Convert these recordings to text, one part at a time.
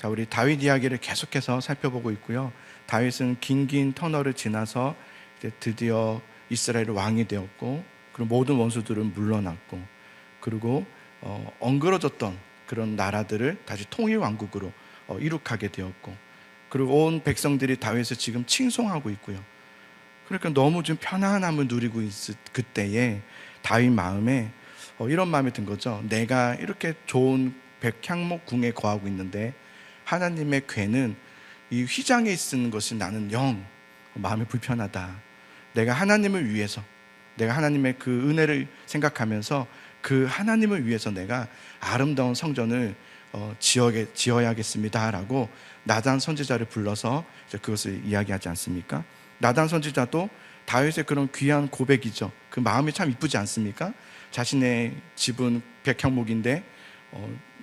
자, 우리 다윗 이야기를 계속해서 살펴보고 있고요. 다윗은 긴 터널을 지나서 이제 드디어 이스라엘의 왕이 되었고, 그리고 모든 원수들은 물러났고, 그리고 엉그러졌던 그런 나라들을 다시 통일 왕국으로 이룩하게 되었고, 그리고 온 백성들이 다윗을 지금 칭송하고 있고요. 그러니까 너무 좀 편안함을 누리고 있을 그때에 다윗 마음에 이런 마음이 든 거죠. 내가 이렇게 좋은 백향목 궁에 거하고 있는데 하나님의 궤는 이 휘장에 있는 것이 나는 영 마음이 불편하다. 내가 하나님을 위해서, 내가 하나님의 그 은혜를 생각하면서 그 하나님을 위해서 내가 아름다운 성전을 지어야겠습니다 라고 나단 선지자를 불러서 그것을 이야기하지 않습니까? 나단 선지자도 다윗의 그런 귀한 고백이죠. 그 마음이 참 이쁘지 않습니까? 자신의 집은 백향목인데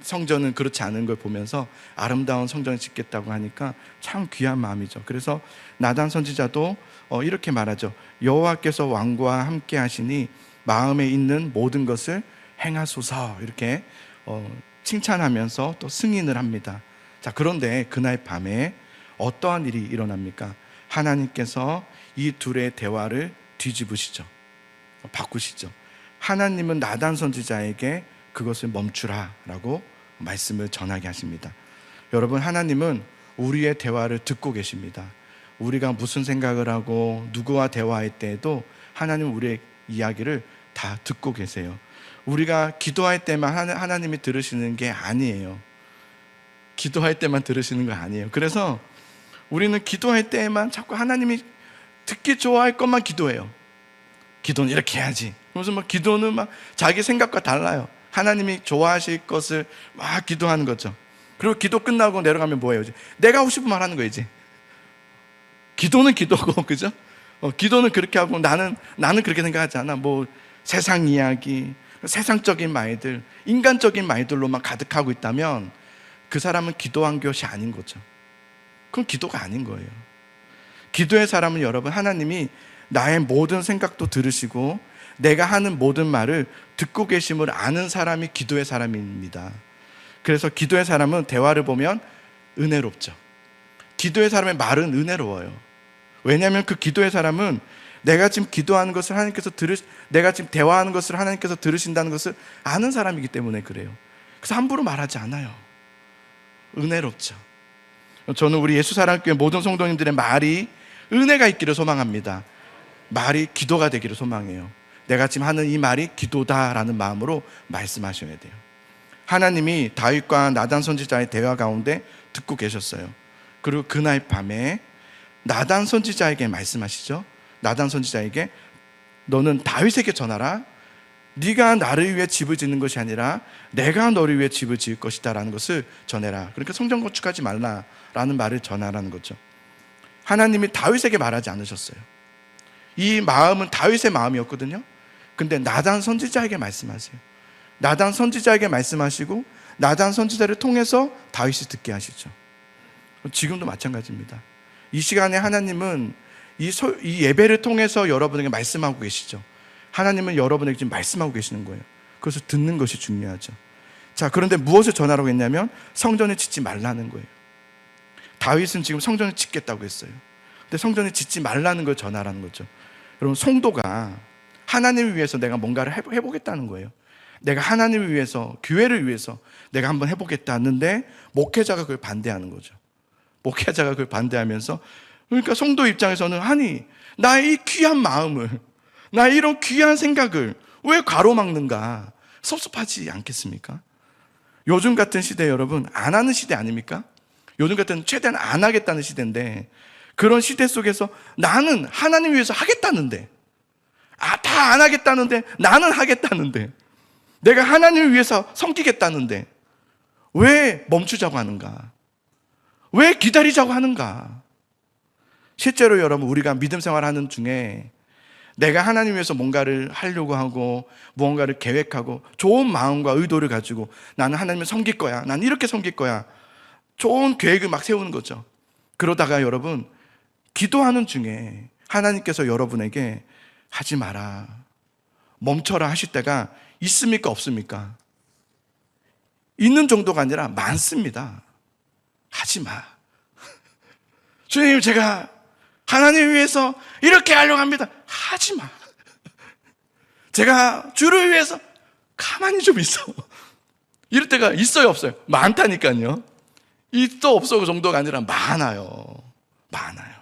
성전은 그렇지 않은 걸 보면서 아름다운 성전을 짓겠다고 하니까 참 귀한 마음이죠. 그래서 나단 선지자도 이렇게 말하죠. 여호와께서 왕과 함께 하시니 마음에 있는 모든 것을 행하소서, 이렇게 칭찬하면서 또 승인을 합니다. 자, 그런데 그날 밤에 어떠한 일이 일어납니까? 하나님께서 이 둘의 대화를 뒤집으시죠. 바꾸시죠. 하나님은 나단 선지자에게 그것을 멈추라 라고 말씀을 전하게 하십니다. 여러분, 하나님은 우리의 대화를 듣고 계십니다. 우리가 무슨 생각을 하고 누구와 대화할 때에도 하나님은 우리의 이야기를 다 듣고 계세요. 우리가 기도할 때만 하나님이 들으시는 게 아니에요. 기도할 때만 들으시는 거 아니에요. 그래서 우리는 기도할 때에만 자꾸 하나님이 듣기 좋아할 것만 기도해요. 기도는 이렇게 해야지. 그래서 막 기도는 막 자기 생각과 달라요. 하나님이 좋아하실 것을 막 기도하는 거죠. 그리고 기도 끝나고 내려가면 뭐예요? 내가 하고 싶은 말 하는 거예요, 이제. 기도는 기도고, 그죠? 기도는 그렇게 하고 나는 그렇게 생각하지 않아. 뭐 세상 이야기, 세상적인 말들, 인간적인 말들로만 가득하고 있다면 그 사람은 기도한 것이 아닌 거죠. 그건 기도가 아닌 거예요. 기도의 사람은 여러분, 하나님이 나의 모든 생각도 들으시고 내가 하는 모든 말을 듣고 계심을 아는 사람이 기도의 사람입니다. 그래서 기도의 사람은 대화를 보면 은혜롭죠. 기도의 사람의 말은 은혜로워요. 왜냐하면 그 기도의 사람은 내가 지금 기도하는 것을 내가 지금 대화하는 것을 하나님께서 들으신다는 것을 아는 사람이기 때문에 그래요. 그래서 함부로 말하지 않아요. 은혜롭죠. 저는 우리 예수사랑교회 모든 성도님들의 말이 은혜가 있기를 소망합니다. 말이 기도가 되기를 소망해요. 내가 지금 하는 이 말이 기도다라는 마음으로 말씀하셔야 돼요. 하나님이 다윗과 나단 선지자의 대화 가운데 듣고 계셨어요. 그리고 그날 밤에 나단 선지자에게 말씀하시죠. 나단 선지자에게 너는 다윗에게 전하라. 네가 나를 위해 집을 짓는 것이 아니라 내가 너를 위해 집을 지을 것이다 라는 것을 전해라. 그러니까 성전 건축하지 말라라는 말을 전하라는 거죠. 하나님이 다윗에게 말하지 않으셨어요. 이 마음은 다윗의 마음이었거든요. 근데 나단 선지자에게 말씀하세요. 나단 선지자에게 말씀하시고 나단 선지자를 통해서 다윗이 듣게 하시죠. 지금도 마찬가지입니다. 이 시간에 하나님은 이 예배를 통해서 여러분에게 말씀하고 계시죠. 하나님은 여러분에게 지금 말씀하고 계시는 거예요. 그래서 듣는 것이 중요하죠. 자, 그런데 무엇을 전하라고 했냐면 성전을 짓지 말라는 거예요. 다윗은 지금 성전을 짓겠다고 했어요. 근데 성전을 짓지 말라는 걸 전하라는 거죠. 여러분, 성도가 하나님을 위해서 내가 뭔가를 해보겠다는 거예요. 내가 하나님을 위해서, 교회를 위해서 내가 한번 해보겠다는데 목회자가 그걸 반대하는 거죠. 목회자가 그걸 반대하면서, 그러니까 성도 입장에서는 아니, 나의 이 귀한 마음을, 나의 이런 귀한 생각을 왜 가로막는가? 섭섭하지 않겠습니까? 요즘 같은 시대, 여러분, 안 하는 시대 아닙니까? 요즘 같은 최대한 안 하겠다는 시대인데, 그런 시대 속에서 나는 하나님 위해서 하겠다는데, 다 안 하겠다는데 나는 하겠다는데, 내가 하나님을 위해서 섬기겠다는데 왜 멈추자고 하는가? 왜 기다리자고 하는가? 실제로 여러분, 우리가 믿음 생활하는 중에 내가 하나님 위해서 뭔가를 하려고 하고 무언가를 계획하고 좋은 마음과 의도를 가지고 나는 하나님을 섬길 거야, 난 이렇게 섬길 거야, 좋은 계획을 막 세우는 거죠. 그러다가 여러분, 기도하는 중에 하나님께서 여러분에게 하지 마라, 멈춰라 하실 때가 있습니까? 없습니까? 있는 정도가 아니라 많습니다. 하지 마. 주님, 제가 하나님 위해서 이렇게 하려고 합니다. 하지 마. 제가 주를 위해서 가만히 좀 있어. 이럴 때가 있어요, 없어요? 많다니까요. 있어 없어 그 정도가 아니라 많아요. 많아요.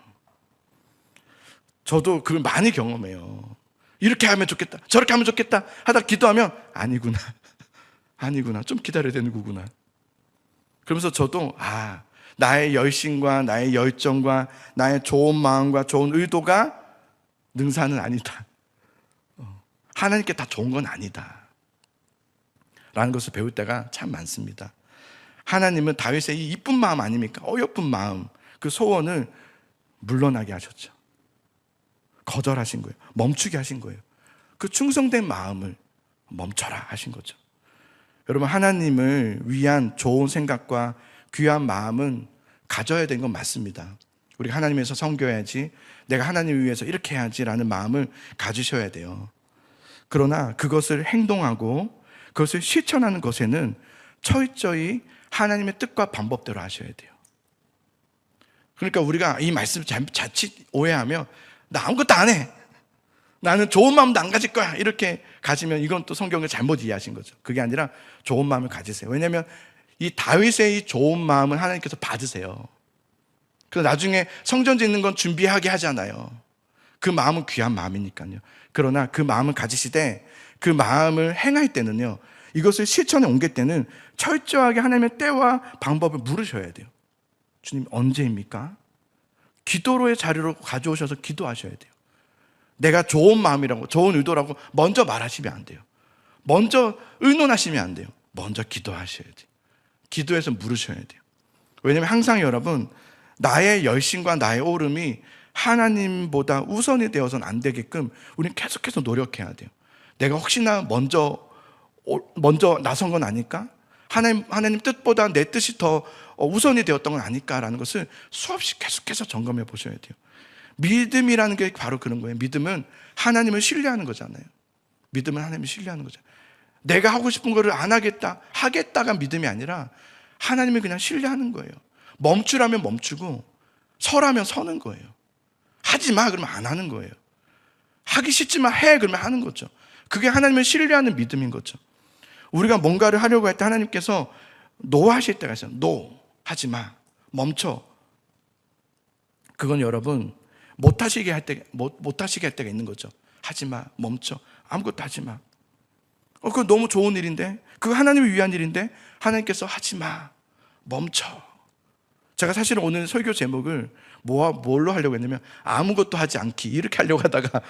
저도 그걸 많이 경험해요. 이렇게 하면 좋겠다, 저렇게 하면 좋겠다 하다 기도하면 아니구나, 아니구나, 좀 기다려야 되는 거구나. 그러면서 저도 나의 열심과 나의 열정과 나의 좋은 마음과 좋은 의도가 능사는 아니다. 하나님께 다 좋은 건 아니다 라는 것을 배울 때가 참 많습니다. 하나님은 다윗의 이 이쁜 마음 아닙니까? 어여쁜 마음, 그 소원을 물러나게 하셨죠. 거절하신 거예요. 멈추게 하신 거예요. 그 충성된 마음을 멈춰라 하신 거죠. 여러분, 하나님을 위한 좋은 생각과 귀한 마음은 가져야 되는 건 맞습니다. 우리가 하나님에서 섬겨야지, 내가 하나님을 위해서 이렇게 해야지 라는 마음을 가지셔야 돼요. 그러나 그것을 행동하고 그것을 실천하는 것에는 철저히 하나님의 뜻과 방법대로 하셔야 돼요. 그러니까 우리가 이 말씀을 자칫 오해하면 나 아무것도 안 해, 나는 좋은 마음도 안 가질 거야, 이렇게 가지면 이건 또 성경을 잘못 이해하신 거죠. 그게 아니라 좋은 마음을 가지세요. 왜냐하면 이 다윗의 이 좋은 마음을 하나님께서 받으세요. 그래서 나중에 성전 짓는 건 준비하게 하잖아요. 그 마음은 귀한 마음이니까요. 그러나 그 마음을 가지시되 그 마음을 행할 때는요, 이것을 실천에 옮길 때는 철저하게 하나님의 때와 방법을 물으셔야 돼요. 주님, 언제입니까? 기도로의 자료로 가져오셔서 기도하셔야 돼요. 내가 좋은 마음이라고, 좋은 의도라고 먼저 말하시면 안 돼요. 먼저 의논하시면 안 돼요. 먼저 기도하셔야 돼요. 기도해서 물으셔야 돼요. 왜냐하면 항상 여러분, 나의 열심과 나의 오름이 하나님보다 우선이 되어서는 안 되게끔 우리는 계속해서 노력해야 돼요. 내가 혹시나 먼저 나선 건 아닐까? 하나님 뜻보다 내 뜻이 더 우선이 되었던 건 아닐까라는 것을 수없이 계속해서 점검해 보셔야 돼요. 믿음이라는 게 바로 그런 거예요. 믿음은 하나님을 신뢰하는 거잖아요. 믿음은 하나님을 신뢰하는 거잖아요. 내가 하고 싶은 거를 안 하겠다, 하겠다가 믿음이 아니라 하나님을 그냥 신뢰하는 거예요. 멈추라면 멈추고 서라면 서는 거예요. 하지 마 그러면 안 하는 거예요. 하기 싫지만 해 그러면 하는 거죠. 그게 하나님을 신뢰하는 믿음인 거죠. 우리가 뭔가를 하려고 할 때 하나님께서 노 하실 때가 있어요. 노, 하지 마, 멈춰. 그건 여러분 못 하시게 할 때가 있는 거죠. 하지 마, 멈춰, 아무것도 하지 마. 그거 너무 좋은 일인데, 그거 하나님을 위한 일인데 하나님께서 하지 마, 멈춰. 제가 사실은 오늘 설교 제목을 뭘로 하려고 했냐면 아무것도 하지 않기, 이렇게 하려고 하다가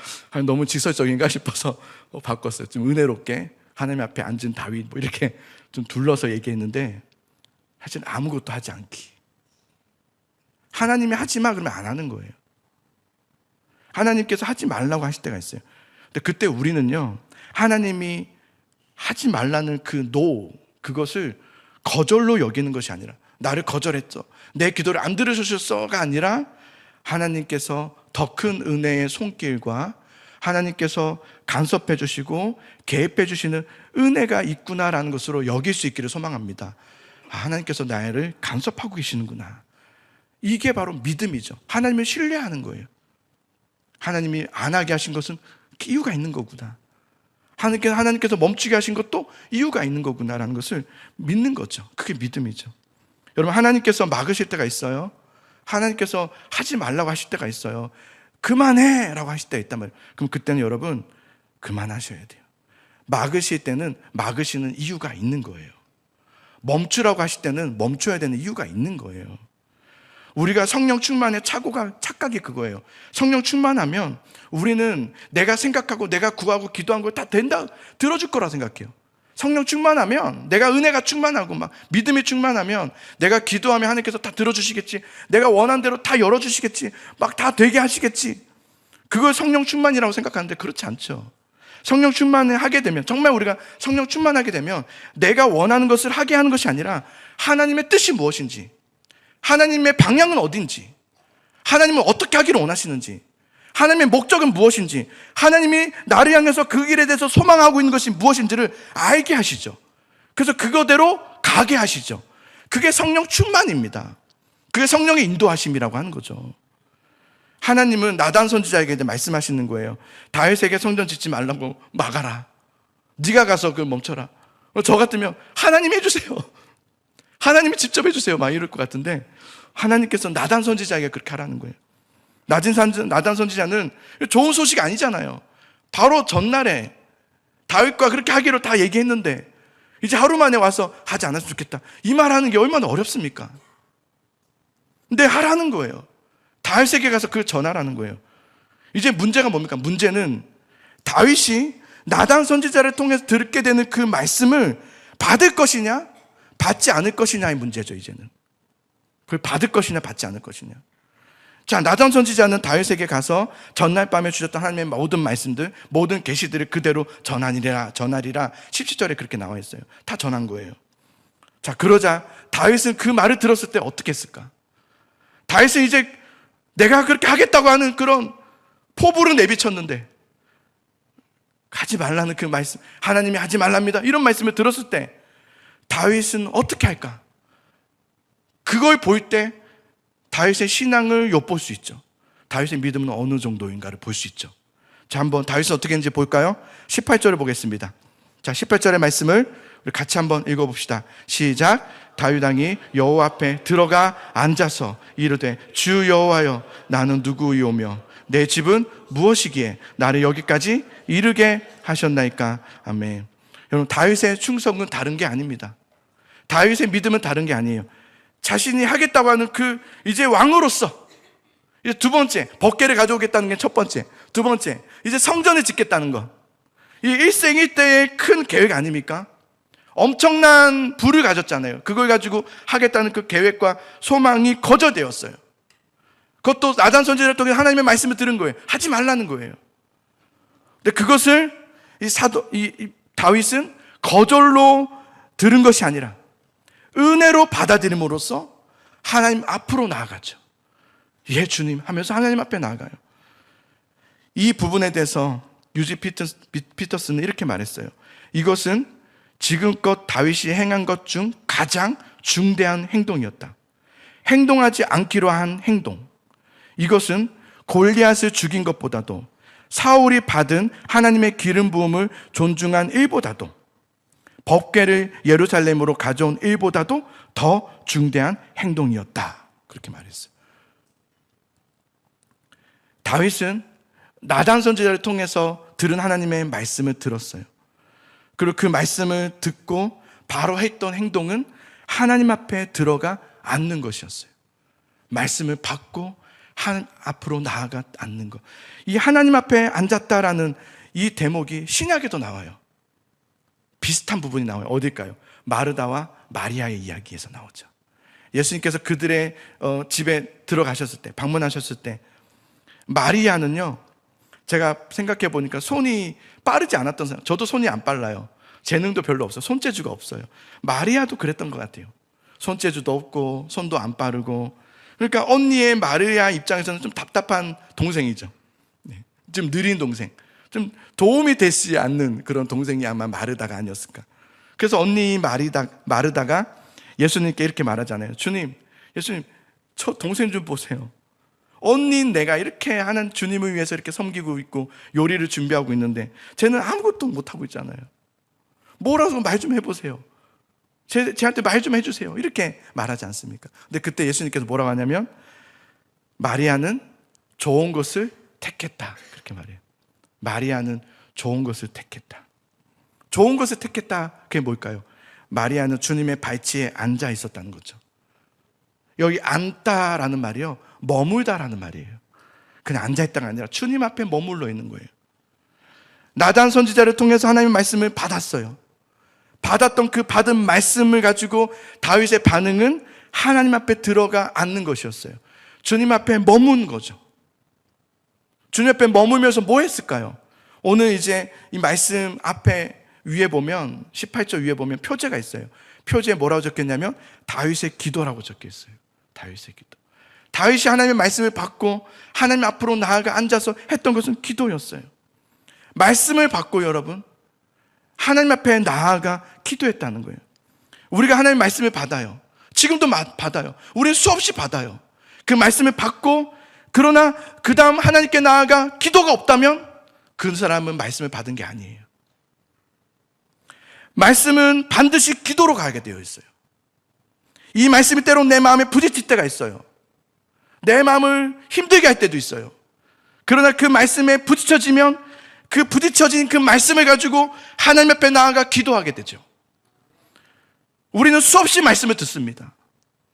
너무 지설적인가 싶어서 바꿨어요. 좀 은혜롭게 하나님 앞에 앉은 다윗 이렇게 좀 둘러서 얘기했는데, 사실 아무것도 하지 않기. 하나님이 하지 마 그러면 안 하는 거예요. 하나님께서 하지 말라고 하실 때가 있어요. 근데 그때 우리는요, 하나님이 하지 말라는 그것을 거절로 여기는 것이 아니라, 나를 거절했죠, 내 기도를 안 들으셨어가 아니라 하나님께서 더 큰 은혜의 손길과 하나님께서 간섭해 주시고 개입해 주시는 은혜가 있구나라는 것으로 여길 수 있기를 소망합니다. 하나님께서 나를 간섭하고 계시는구나. 이게 바로 믿음이죠. 하나님을 신뢰하는 거예요. 하나님이 안 하게 하신 것은 이유가 있는 거구나. 하나님께서 멈추게 하신 것도 이유가 있는 거구나라는 것을 믿는 거죠. 그게 믿음이죠. 여러분, 하나님께서 막으실 때가 있어요. 하나님께서 하지 말라고 하실 때가 있어요. 그만해 라고 하실 때가 있단 말이에요. 그럼 그때는 여러분 그만하셔야 돼요. 막으실 때는 막으시는 이유가 있는 거예요. 멈추라고 하실 때는 멈춰야 되는 이유가 있는 거예요. 우리가 성령 충만의 착각이 그거예요. 성령 충만하면 우리는 내가 생각하고 내가 구하고 기도한 걸 다 된다, 들어줄 거라 생각해요. 성령 충만하면, 내가 은혜가 충만하고 막 믿음이 충만하면 내가 기도하면 하나님께서 다 들어주시겠지, 내가 원하는 대로 다 열어주시겠지, 막 다 되게 하시겠지. 그걸 성령 충만이라고 생각하는데 그렇지 않죠. 성령 충만을 하게 되면, 정말 우리가 성령 충만하게 되면 내가 원하는 것을 하게 하는 것이 아니라 하나님의 뜻이 무엇인지, 하나님의 방향은 어딘지, 하나님은 어떻게 하기를 원하시는지, 하나님의 목적은 무엇인지, 하나님이 나를 향해서 그 길에 대해서 소망하고 있는 것이 무엇인지를 알게 하시죠. 그래서 그거대로 가게 하시죠. 그게 성령 충만입니다. 그게 성령의 인도하심이라고 하는 거죠. 하나님은 나단 선지자에게 이제 말씀하시는 거예요. 다윗에게 성전 짓지 말라고 막아라. 네가 가서 그걸 멈춰라. 저 같으면 하나님 해주세요. 하나님이 직접 해주세요. 막 이럴 것 같은데 하나님께서 나단 선지자에게 그렇게 하라는 거예요. 나단 선지자는 좋은 소식이 아니잖아요. 바로 전날에 다윗과 그렇게 하기로 다 얘기했는데 이제 하루 만에 와서 하지 않았으면 좋겠다. 이 말하는 게 얼마나 어렵습니까? 근데 하라는 거예요. 다윗에게 가서 그걸 전하라는 거예요. 이제 문제가 뭡니까? 문제는 다윗이 나단 선지자를 통해서 듣게 되는 그 말씀을 받을 것이냐 받지 않을 것이냐의 문제죠. 이제는 그걸 받을 것이냐 받지 않을 것이냐. 자, 나단 선지자는 다윗에게 가서 전날 밤에 주셨던 하나님의 모든 말씀들, 모든 계시들을 그대로 전하리라 17절에 그렇게 나와 있어요. 다 전한 거예요. 자, 그러자 다윗은 그 말을 들었을 때 어떻게 했을까? 다윗은 이제 내가 그렇게 하겠다고 하는 그런 포부를 내비쳤는데 하지 말라는 그 말씀, 하나님이 하지 말랍니다, 이런 말씀을 들었을 때 다윗은 어떻게 할까? 그걸 볼 때 다윗의 신앙을 엿볼 수 있죠. 다윗의 믿음은 어느 정도인가를 볼 수 있죠. 자, 한번 다윗은 어떻게 했는지 볼까요? 18절을 보겠습니다. 자, 18절의 말씀을 우리 같이 한번 읽어봅시다. 시작. 다윗 왕이 여호와 앞에 들어가 앉아서 이르되 주 여호와여, 나는 누구이오며 내 집은 무엇이기에 나를 여기까지 이르게 하셨나이까. 아멘. 여러분, 다윗의 충성은 다른 게 아닙니다. 다윗의 믿음은 다른 게 아니에요. 자신이 하겠다고 하는 그 이제 왕으로서 이제 두 번째, 법궤를 가져오겠다는 게 첫 번째. 두 번째, 이제 성전을 짓겠다는 거. 이 일생일대의 큰 계획 아닙니까? 엄청난 부를 가졌잖아요. 그걸 가지고 하겠다는 그 계획과 소망이 거저되었어요. 그것도 나단 선지자를 통해 하나님의 말씀을 들은 거예요. 하지 말라는 거예요. 근데 그것을 다윗은 거절로 들은 것이 아니라 은혜로 받아들임으로써 하나님 앞으로 나아가죠. 예, 주님 하면서 하나님 앞에 나아가요. 이 부분에 대해서 유지 피터스는 이렇게 말했어요. 이것은 지금껏 다윗이 행한 것 중 가장 중대한 행동이었다. 행동하지 않기로 한 행동. 이것은 골리앗을 죽인 것보다도 사울이 받은 하나님의 기름 부음을 존중한 일보다도 법궤를 예루살렘으로 가져온 일보다도 더 중대한 행동이었다. 그렇게 말했어요. 다윗은 나단 선지자를 통해서 들은 하나님의 말씀을 들었어요. 그리고 그 말씀을 듣고 바로 했던 행동은 하나님 앞에 들어가 앉는 것이었어요. 말씀을 받고 하나님 앞으로 나아가 앉는 것. 이 하나님 앞에 앉았다라는 이 대목이 신약에도 나와요. 비슷한 부분이 나와요. 어딜까요? 마르다와 마리아의 이야기에서 나오죠. 예수님께서 그들의 집에 들어가셨을 때, 방문하셨을 때 마리아는요, 제가 생각해 보니까 손이 빠르지 않았던 사람. 저도 손이 안 빨라요. 재능도 별로 없어요. 손재주가 없어요. 마리아도 그랬던 것 같아요. 손재주도 없고 손도 안 빠르고. 그러니까 언니의 마리아 입장에서는 좀 답답한 동생이죠. 좀 느린 동생, 좀 도움이 되지 않는 그런 동생이 아마 마르다가 아니었을까. 그래서 언니 마르다가 예수님께 이렇게 말하잖아요. 주님, 예수님, 저 동생 좀 보세요. 언니는 내가 이렇게 하는 주님을 위해서 이렇게 섬기고 있고 요리를 준비하고 있는데 쟤는 아무것도 못하고 있잖아요. 뭐라도 말 좀 해보세요. 쟤한테 말 좀 해주세요. 이렇게 말하지 않습니까? 근데 그때 예수님께서 뭐라고 하냐면 마리아는 좋은 것을 택했다. 그렇게 말해요. 마리아는 좋은 것을 택했다. 좋은 것을 택했다. 그게 뭘까요? 마리아는 주님의 발치에 앉아 있었다는 거죠. 여기 앉다라는 말이요, 머물다라는 말이에요. 그냥 앉아있다가 아니라 주님 앞에 머물러 있는 거예요. 나단 선지자를 통해서 하나님의 말씀을 받았어요. 받았던 그 받은 말씀을 가지고 다윗의 반응은 하나님 앞에 들어가 앉는 것이었어요. 주님 앞에 머문 거죠. 주님 앞에 머물면서 뭐 했을까요? 오늘 이제 이 말씀 앞에 위에 보면 18절 위에 보면 표제가 있어요. 표제에 뭐라고 적혔냐면 다윗의 기도라고 적혀 있어요. 다윗의 기도. 다윗이 하나님의 말씀을 받고 하나님 앞으로 나아가 앉아서 했던 것은 기도였어요. 말씀을 받고 여러분 하나님 앞에 나아가 기도했다는 거예요. 우리가 하나님의 말씀을 받아요. 지금도 받아요. 우리는 수없이 받아요. 그 말씀을 받고, 그러나 그 다음 하나님께 나아가 기도가 없다면 그 사람은 말씀을 받은 게 아니에요. 말씀은 반드시 기도로 가게 되어 있어요. 이 말씀이 때로 내 마음에 부딪힐 때가 있어요. 내 마음을 힘들게 할 때도 있어요. 그러나 그 말씀에 부딪혀지면 그 부딪혀진 그 말씀을 가지고 하나님 앞에 나아가 기도하게 되죠. 우리는 수없이 말씀을 듣습니다.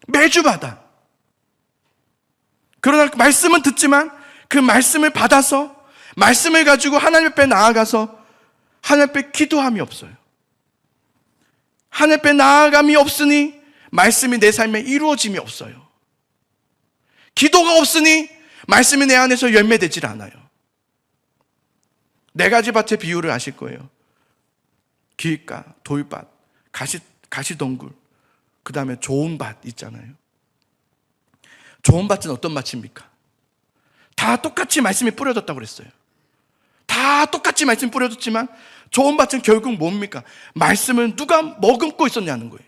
매주마다. 그러나 말씀은 듣지만 그 말씀을 받아서 말씀을 가지고 하나님 앞에 나아가서 하나님 앞에 기도함이 없어요. 하나님 앞에 나아감이 없으니 말씀이 내 삶에 이루어짐이 없어요. 기도가 없으니 말씀이 내 안에서 열매되질 않아요. 네 가지 밭의 비유를 아실 거예요. 기슭가, 돌밭, 가시덩굴, 그 다음에 좋은 밭 있잖아요. 좋은 밭은 어떤 밭입니까? 다 똑같이 말씀이 뿌려졌다고 그랬어요. 다 똑같이 말씀이 뿌려졌지만 좋은 밭은 결국 뭡니까? 말씀을 누가 머금고 있었냐는 거예요.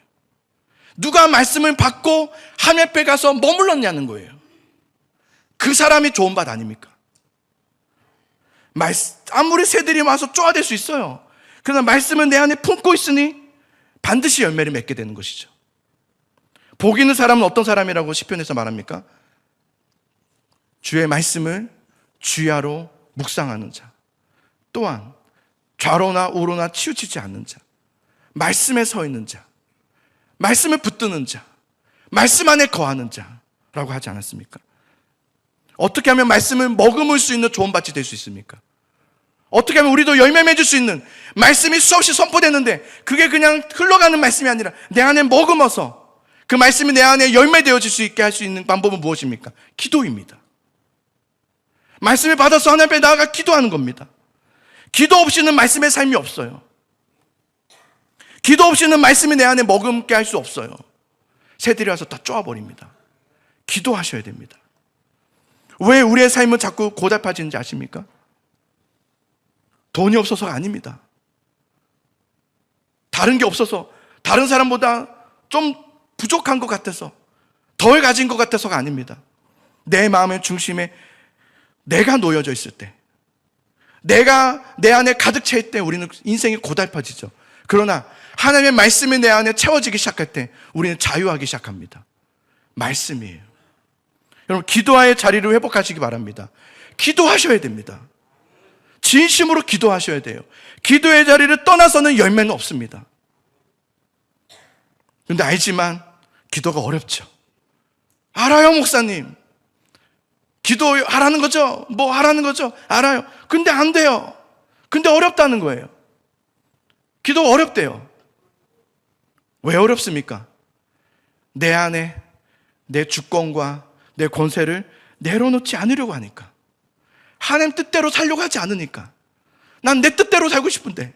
누가 말씀을 받고 하나님 앞에 가서 머물렀냐는 거예요. 그 사람이 좋은 밭 아닙니까? 아무리 새들이 와서 쪼아댈 수 있어요. 그러나 말씀은 내 안에 품고 있으니 반드시 열매를 맺게 되는 것이죠. 복 있는 사람은 어떤 사람이라고 시편에서 말합니까? 주의 말씀을 주야로 묵상하는 자, 또한 좌로나 우로나 치우치지 않는 자, 말씀에 서 있는 자, 말씀을 붙드는 자, 말씀 안에 거하는 자라고 하지 않았습니까? 어떻게 하면 말씀을 머금을 수 있는 좋은 밭이 될 수 있습니까? 어떻게 하면 우리도 열매 맺을 수 있는, 말씀이 수없이 선포되는데 그게 그냥 흘러가는 말씀이 아니라 내 안에 머금어서 그 말씀이 내 안에 열매되어질 수 있게 할 수 있는 방법은 무엇입니까? 기도입니다. 말씀을 받아서 하나님 앞에 나아가 기도하는 겁니다. 기도 없이는 말씀의 삶이 없어요. 기도 없이는 말씀이 내 안에 머금게 할 수 없어요. 새들이 와서 다 쪼아버립니다. 기도하셔야 됩니다. 왜 우리의 삶은 자꾸 고달파지는지 아십니까? 돈이 없어서가 아닙니다. 다른 게 없어서, 다른 사람보다 좀 부족한 것 같아서, 덜 가진 것 같아서가 아닙니다. 내 마음의 중심에 내가 놓여져 있을 때, 내가 내 안에 가득 차 있을 때 우리는 인생이 고달파지죠. 그러나 하나님의 말씀이 내 안에 채워지기 시작할 때 우리는 자유하기 시작합니다. 말씀이에요. 여러분, 기도와의 자리를 회복하시기 바랍니다. 기도하셔야 됩니다. 진심으로 기도하셔야 돼요. 기도의 자리를 떠나서는 열매는 없습니다. 그런데 알지만 기도가 어렵죠. 알아요, 목사님. 기도하라는 거죠? 뭐 하라는 거죠? 알아요. 근데 안 돼요. 근데 어렵다는 거예요. 기도가 어렵대요. 왜 어렵습니까? 내 안에 내 주권과 내 권세를 내려놓지 않으려고 하니까. 하나님 뜻대로 살려고 하지 않으니까. 난 내 뜻대로 살고 싶은데,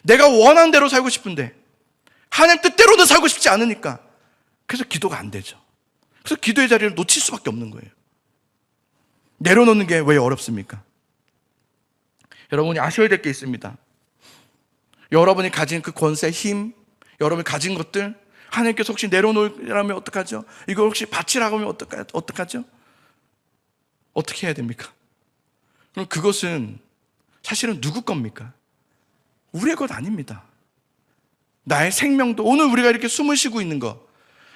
내가 원하는 대로 살고 싶은데 하나님 뜻대로는 살고 싶지 않으니까. 그래서 기도가 안 되죠. 그래서 기도의 자리를 놓칠 수밖에 없는 거예요. 내려놓는 게 왜 어렵습니까? 여러분이 아셔야 될 게 있습니다. 여러분이 가진 그 권세, 힘, 여러분이 가진 것들 하나님께서 혹시 내려놓으라면 어떡하죠? 이거 혹시 바치라고 하면 어떡하죠? 어떻게 해야 됩니까? 그럼 그것은 사실은 누구 겁니까? 우리의 것 아닙니다. 나의 생명도, 오늘 우리가 이렇게 숨을 쉬고 있는 거,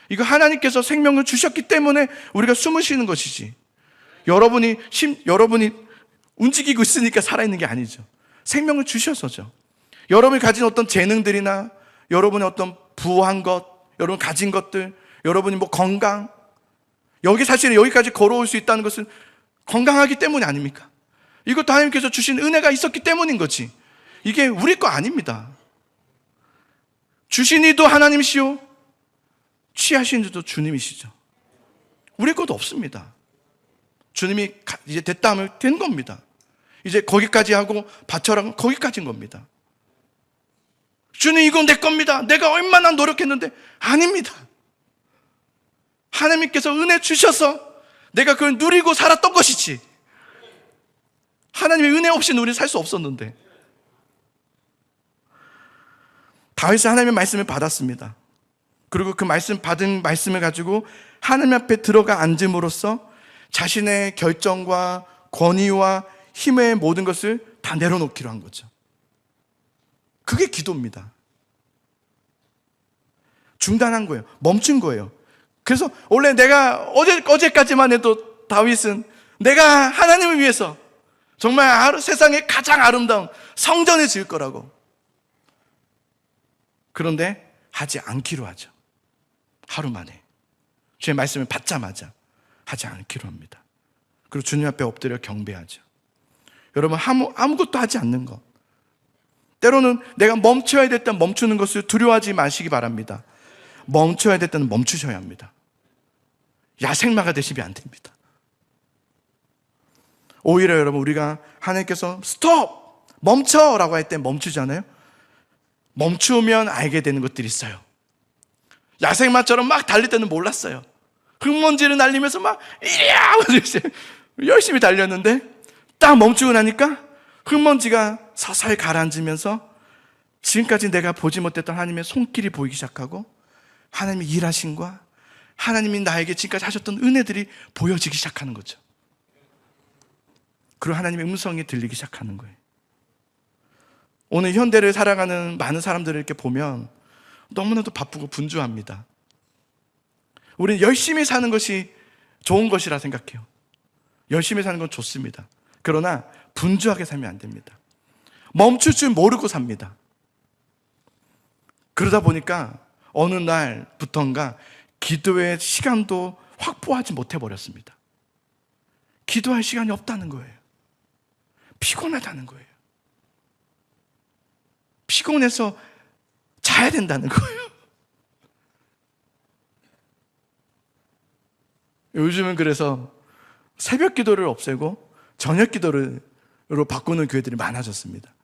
이거 하나님께서 생명을 주셨기 때문에 우리가 숨을 쉬는 것이지, 여러분이 움직이고 있으니까 살아있는 게 아니죠. 생명을 주셔서죠. 여러분이 가진 어떤 재능들이나 여러분의 어떤 부한 것, 여러분 가진 것들, 여러분이 뭐 건강, 여기 사실은 여기까지 걸어올 수 있다는 것은 건강하기 때문이 아닙니까? 이것도 하나님께서 주신 은혜가 있었기 때문인 거지. 이게 우리 거 아닙니다. 주신 이도 하나님이시오, 취하신 이도 주님이시죠. 우리 것도 없습니다. 주님이 이제 됐다 하면 된 겁니다. 이제 거기까지 하고 바쳐라면 거기까지인 겁니다. 주님, 이건 내 겁니다. 내가 얼마나 노력했는데. 아닙니다. 하나님께서 은혜 주셔서 내가 그걸 누리고 살았던 것이지, 하나님의 은혜 없이는 우리는 살 수 없었는데. 다윗은 하나님의 말씀을 받았습니다. 그리고 그 받은 말씀을 가지고 하나님 앞에 들어가 앉음으로써 자신의 결정과 권위와 힘의 모든 것을 다 내려놓기로 한 거죠. 그게 기도입니다. 중단한 거예요. 멈춘 거예요. 그래서 원래 내가 어제까지만 해도 다윗은 내가 하나님을 위해서 정말 세상에 가장 아름다운 성전을 지을 거라고. 그런데 하지 않기로 하죠. 하루 만에 주의 말씀을 받자마자 하지 않기로 합니다. 그리고 주님 앞에 엎드려 경배하죠. 여러분, 아무것도 하지 않는 것, 때로는 내가 멈춰야 될 때 멈추는 것을 두려워하지 마시기 바랍니다. 멈춰야 될 때는 멈추셔야 합니다. 야생마가 되시면 안 됩니다. 오히려 여러분, 우리가 하나님께서 스톱! 멈춰! 라고 할 때 멈추잖아요. 멈추면 알게 되는 것들이 있어요. 야생마처럼 막 달릴 때는 몰랐어요. 흙먼지를 날리면서 막 이리야! 열심히 달렸는데 딱 멈추고 나니까 흙먼지가 서서히 가라앉으면서 지금까지 내가 보지 못했던 하나님의 손길이 보이기 시작하고 하나님의 일하심과 하나님이 나에게 지금까지 하셨던 은혜들이 보여지기 시작하는 거죠. 그리고 하나님의 음성이 들리기 시작하는 거예요. 오늘 현대를 살아가는 많은 사람들을 이렇게 보면 너무나도 바쁘고 분주합니다. 우리는 열심히 사는 것이 좋은 것이라 생각해요. 열심히 사는 건 좋습니다. 그러나 분주하게 살면 안 됩니다. 멈출 줄 모르고 삽니다. 그러다 보니까 어느 날부턴가 기도의 시간도 확보하지 못해버렸습니다. 기도할 시간이 없다는 거예요. 피곤하다는 거예요. 피곤해서 자야 된다는 거예요. 요즘은 그래서 새벽 기도를 없애고 저녁 기도로 바꾸는 교회들이 많아졌습니다.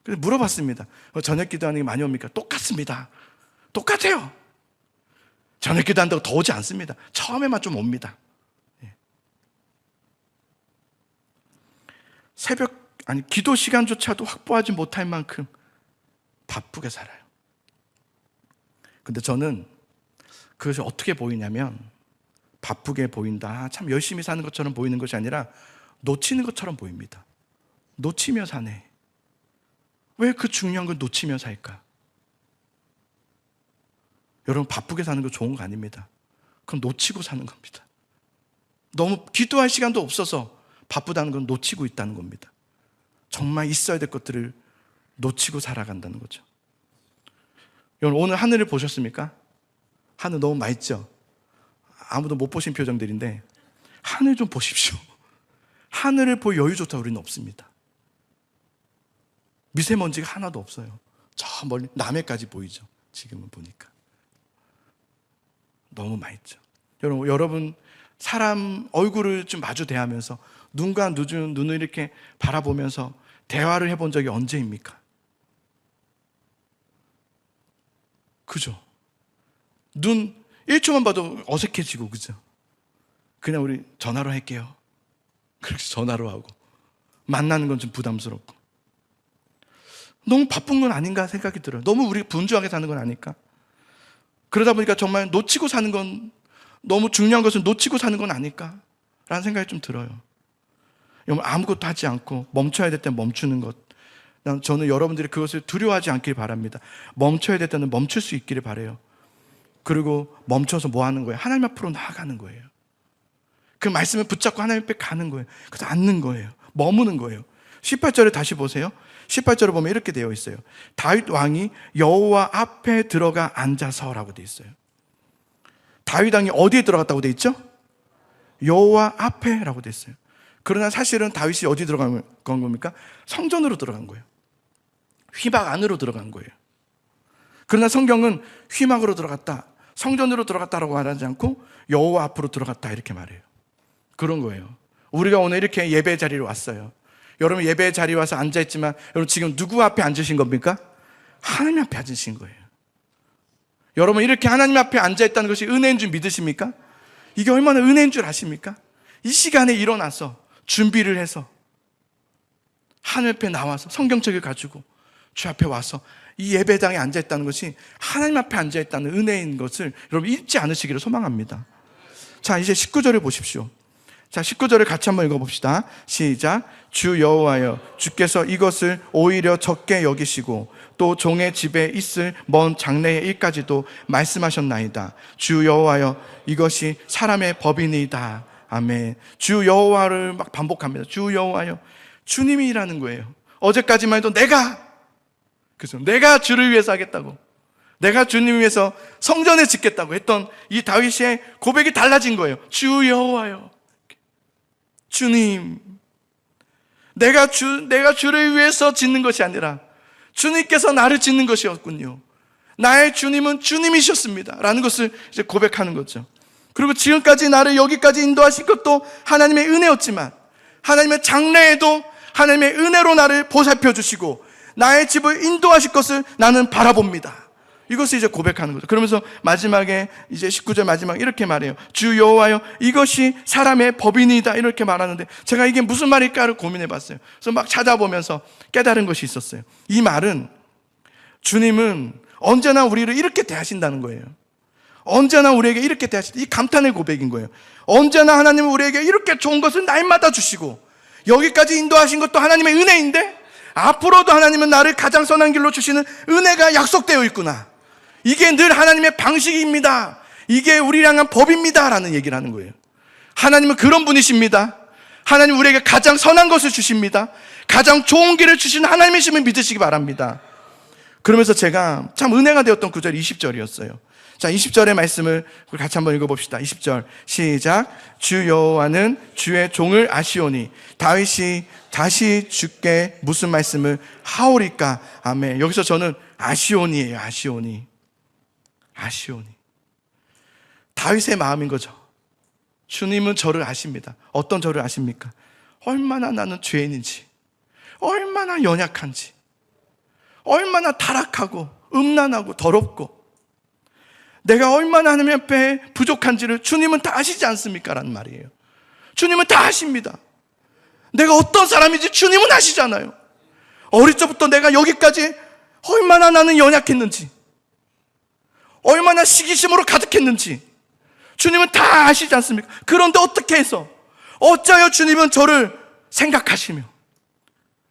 그래서 물어봤습니다. 저녁 기도하는 게 많이 옵니까? 똑같습니다. 똑같아요. 저녁 기도한다고 더 오지 않습니다. 처음에만 좀 옵니다. 기도 시간조차도 확보하지 못할 만큼 바쁘게 살아요. 근데 저는 그것이 어떻게 보이냐면, 바쁘게 보인다, 참 열심히 사는 것처럼 보이는 것이 아니라 놓치는 것처럼 보입니다. 놓치며 사네. 왜 그 중요한 걸 놓치며 살까? 여러분, 바쁘게 사는 거 좋은 거 아닙니다. 그건 놓치고 사는 겁니다. 너무 기도할 시간도 없어서 바쁘다는 건 놓치고 있다는 겁니다. 정말 있어야 될 것들을 놓치고 살아간다는 거죠. 여러분, 오늘 하늘을 보셨습니까? 하늘 너무 맑죠? 아무도 못 보신 표정들인데 하늘 좀 보십시오. 하늘을 볼 여유조차 우리는 없습니다. 미세먼지가 하나도 없어요. 저 멀리 남해까지 보이죠. 지금은 보니까 너무 맑죠. 여러분 사람 얼굴을 좀 마주 대하면서 눈과 눈을 이렇게 바라보면서 대화를 해본 적이 언제입니까? 그죠? 눈 1초만 봐도 어색해지고, 그죠? 그냥 우리 전화로 할게요. 그렇게 전화로 하고 만나는 건 좀 부담스럽고, 너무 바쁜 건 아닌가 생각이 들어요. 너무 우리 분주하게 사는 건 아닐까? 그러다 보니까 정말 놓치고 사는 건, 너무 중요한 것을 놓치고 사는 건 아닐까? 라는 생각이 좀 들어요. 아무것도 하지 않고 멈춰야 될 때 멈추는 것, 저는 여러분들이 그것을 두려워하지 않길 바랍니다. 멈춰야 될 때는 멈출 수 있기를 바라요. 그리고 멈춰서 뭐 하는 거예요? 하나님 앞으로 나아가는 거예요. 그 말씀을 붙잡고 하나님 앞에 가는 거예요. 그래서 앉는 거예요. 머무는 거예요. 18절을 다시 보세요. 18절을 보면 이렇게 되어 있어요. 다윗 왕이 여호와 앞에 들어가 앉아서라고 되어 있어요. 다윗 왕이 어디에 들어갔다고 되어 있죠? 여호와 앞에라고 되어 있어요. 그러나 사실은 다윗이 어디 들어간 겁니까? 성전으로 들어간 거예요. 휘막 안으로 들어간 거예요. 그러나 성경은 휘막으로 들어갔다, 성전으로 들어갔다라고 말하지 않고 여호와 앞으로 들어갔다 이렇게 말해요. 그런 거예요. 우리가 오늘 이렇게 예배 자리로 왔어요. 여러분 예배 자리에 와서 앉아있지만 여러분 지금 누구 앞에 앉으신 겁니까? 하나님 앞에 앉으신 거예요. 여러분 이렇게 하나님 앞에 앉아있다는 것이 은혜인 줄 믿으십니까? 이게 얼마나 은혜인 줄 아십니까? 이 시간에 일어나서 준비를 해서 하늘 앞에 나와서 성경책을 가지고 주 앞에 와서 이 예배당에 앉아있다는 것이 하나님 앞에 앉아있다는 은혜인 것을 여러분 잊지 않으시기를 소망합니다. 자, 이제 19절을 보십시오. 자, 19절을 같이 한번 읽어봅시다. 시작. 주 여호와여, 주께서 이것을 오히려 적게 여기시고 또 종의 집에 있을 먼 장래의 일까지도 말씀하셨나이다. 주 여호와여, 이것이 사람의 법이니이다. 아멘. 주 여호와를 막 반복합니다. 주 여호와여. 주님이 일하는 거예요. 어제까지만 해도 그래서 내가 주를 위해서 하겠다고, 내가 주님 위해서 성전을 짓겠다고 했던 이 다윗의 고백이 달라진 거예요. 주 여호와여, 주님, 내가 주를 위해서 짓는 것이 아니라 주님께서 나를 짓는 것이었군요. 나의 주님은 주님이셨습니다 라는 것을 이제 고백하는 거죠. 그리고 지금까지 나를 여기까지 인도하신 것도 하나님의 은혜였지만 하나님의 장래에도 하나님의 은혜로 나를 보살펴 주시고 나의 집을 인도하실 것을 나는 바라봅니다. 이것을 이제 고백하는 거죠. 그러면서 마지막에 이제 19절 마지막 이렇게 말해요. 주 여호와여, 이것이 사람의 법이니이다. 이렇게 말하는데 제가 이게 무슨 말일까를 고민해 봤어요. 그래서 막 찾아보면서 깨달은 것이 있었어요. 이 말은 주님은 언제나 우리를 이렇게 대하신다는 거예요. 언제나 우리에게 이렇게 대하신다. 이 감탄의 고백인 거예요. 언제나 하나님은 우리에게 이렇게 좋은 것을 날마다 주시고 여기까지 인도하신 것도 하나님의 은혜인데 앞으로도 하나님은 나를 가장 선한 길로 주시는 은혜가 약속되어 있구나. 이게 늘 하나님의 방식입니다. 이게 우리를 향한 법입니다 라는 얘기를 하는 거예요. 하나님은 그런 분이십니다. 하나님 우리에게 가장 선한 것을 주십니다. 가장 좋은 길을 주시는 하나님이심을 믿으시기 바랍니다. 그러면서 제가 참 은혜가 되었던 구절이 20절이었어요. 자, 20절의 말씀을 같이 한번 읽어봅시다. 20절 시작. 주 여호와는 주의 종을 아시오니 다윗이 다시 주께 무슨 말씀을 하오리까. 아멘. 여기서 저는 아시오니예요. 아시오니. 다윗의 마음인 거죠. 주님은 저를 아십니다. 어떤 저를 아십니까? 얼마나 나는 죄인인지, 얼마나 연약한지, 얼마나 타락하고 음란하고 더럽고 내가 얼마나 하나님 앞에 부족한지를 주님은 다 아시지 않습니까? 라는 말이에요. 주님은 다 아십니다. 내가 어떤 사람인지 주님은 아시잖아요. 어릴 적부터 내가 여기까지 얼마나 나는 연약했는지, 얼마나 시기심으로 가득했는지 주님은 다 아시지 않습니까? 그런데 어떻게 해서 어찌하여 주님은 저를 생각하시며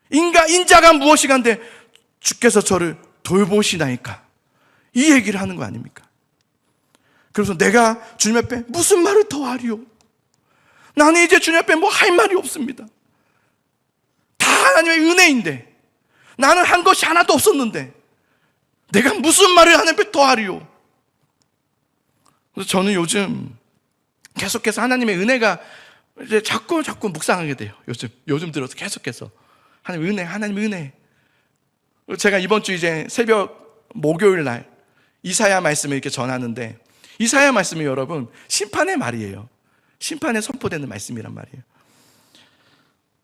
인자가 무엇이간데 주께서 저를 돌보시나이까, 이 얘기를 하는 거 아닙니까? 그래서 내가 주님 앞에 무슨 말을 더 하리요? 나는 이제 주님 앞에 뭐 할 말이 없습니다. 다 하나님의 은혜인데 나는 한 것이 하나도 없었는데 내가 무슨 말을 하나님 앞에 더 하리요? 그래서 저는 요즘 계속해서 하나님의 은혜가 이제 자꾸 묵상하게 돼요. 요즘 들어서 계속해서 하나님의 은혜. 제가 이번 주 이제 새벽 목요일 날 이사야 말씀을 이렇게 전하는데, 이사야 말씀이 여러분 심판의 말이에요. 심판에 선포되는 말씀이란 말이에요.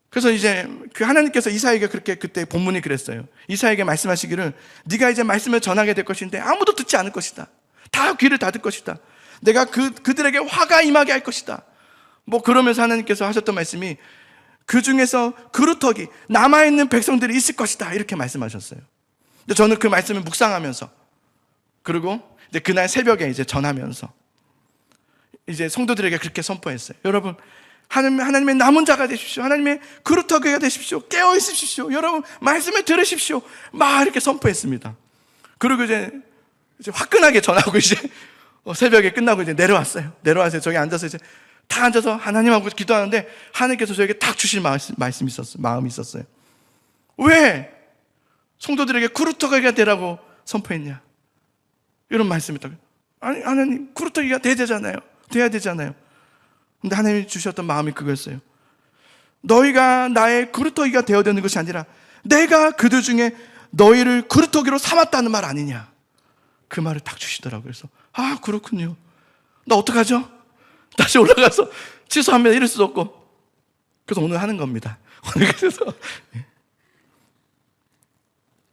그래서 이제 그 하나님께서 이사야에게 그렇게 그때 본문이 그랬어요. 이사야에게 말씀하시기를 네가 이제 말씀을 전하게 될 것인데 아무도 듣지 않을 것이다. 다 귀를 닫을 것이다. 내가 그들에게 화가 임하게 할 것이다. 뭐 그러면서 하나님께서 하셨던 말씀이 그 중에서 그루터기 남아있는 백성들이 있을 것이다. 이렇게 말씀하셨어요. 근데 저는 그 말씀을 묵상하면서, 그리고 이제 그날 새벽에 이제 전하면서 이제 성도들에게 그렇게 선포했어요. 여러분, 하나님의 남은 자가 되십시오. 하나님의 그루터기가 되십시오. 깨어 있으십시오. 여러분, 말씀을 들으십시오. 막 이렇게 선포했습니다. 그리고 이제 화끈하게 전하고 이제 새벽에 끝나고 이제 내려와서 저기 앉아서 이제 다 앉아서 하나님하고 기도하는데 하나님께서 저에게 딱 주실 마음이 있었어요. 왜 성도들에게 그루터기가 되라고 선포했냐? 이런 말씀이다. 아니, 하나님 그루터기가 돼야 되잖아요. 근데 하나님이 주셨던 마음이 그거였어요. 너희가 나의 그루터기가 되어야 되는 것이 아니라 내가 그들 중에 너희를 그루터기로 삼았다는 말 아니냐? 그 말을 딱 주시더라고요. 그래서 아, 그렇군요. 나 어떡하죠? 다시 올라가서 취소하면 이럴 수도 없고. 그래서 오늘 하는 겁니다.